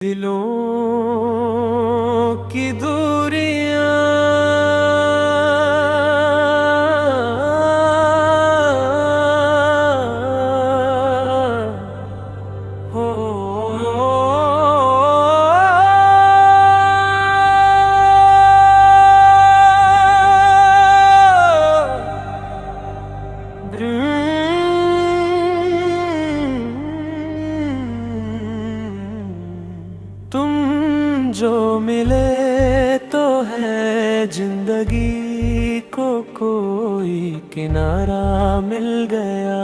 दिलों की दूरियां हो तुम जो मिले तो है जिंदगी को कोई किनारा मिल गया।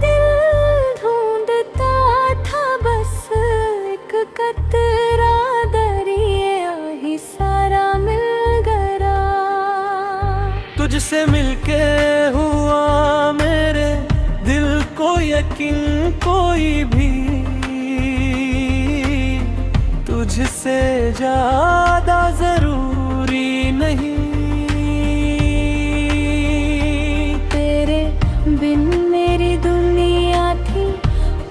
दिल ढूंढता था बस एक कतरा दरिया ही सारा मिल गया। तुझसे मिलके हुआ मेरे दिल को यकीन कोई भी तुझसे ज्यादा जरूरी नहीं। तेरे बिन मेरी दुनिया थी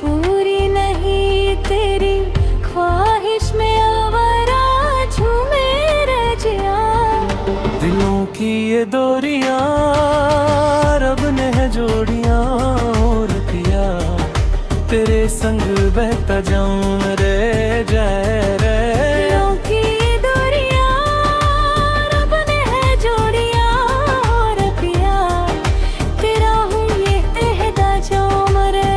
पूरी नहीं, तेरी ख्वाहिश में आवारा झूमे रह जिया। दिलों की ये डोरियां रब ने है जोड़ियां और किया, तेरे संग बहता जाऊं रे जय रे। दिलों की डोरियां रब ने है जोड़ियां और पिया, तेरा हूँ ये कहता जाऊं रे।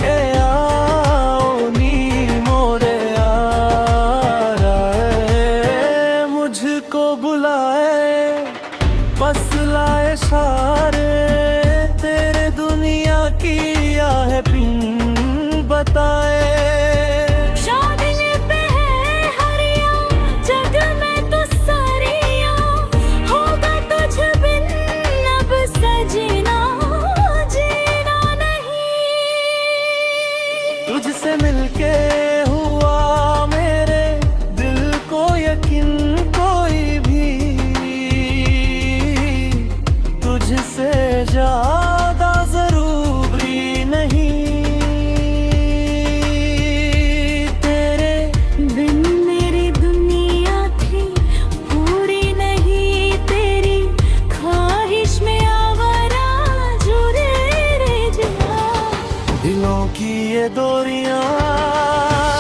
ए आओ नी मोरे यारा, मुझको बुलाए बस लाए सारे, तेरे दुनिया की है पिन बताए। शादी पे है हरिया जग में तो सारिया, होगा तुझ बिन अब सजना जीना नहीं। तुझसे मिलके हुआ मेरे दिल को यकीन कोई भी तुझसे ज्यादा जरूरी नहीं। तेरे बिन मेरी दुनिया थी पूरी नहीं, तेरी ख्वाहिश में आवारा जुड़े रह जा। दिलों की ये डोरियां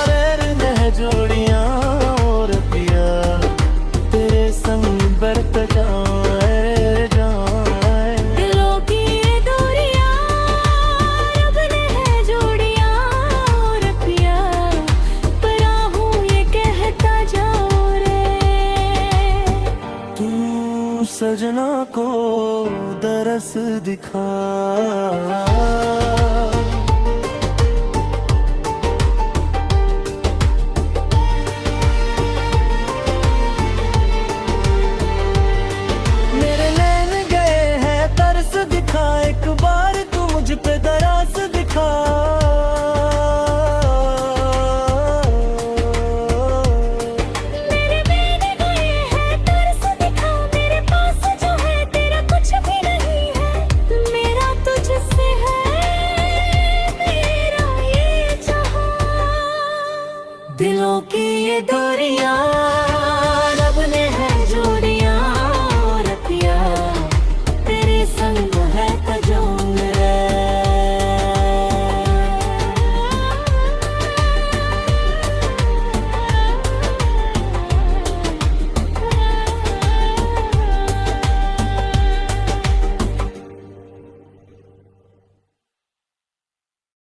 रे ने जोड़ियां और पिया, तेरे संग बरत जाए जाए। दिलों की ये डोरियां रब ने है जोड़ियां और पिया, परा हूँ ये कहता जाओ रे। तू सजना को दरस दिखा, मेरे नैन गए हैं तरस दिखा, एक बार तू मुझ पे दरास दिखा। मेरे मैंने गए हैं तरस दिखा, मेरे पास जो है तेरा कुछ भी नहीं है। मेरा तुझसे है मेरा ये जहां। दिलों की ये डोरियां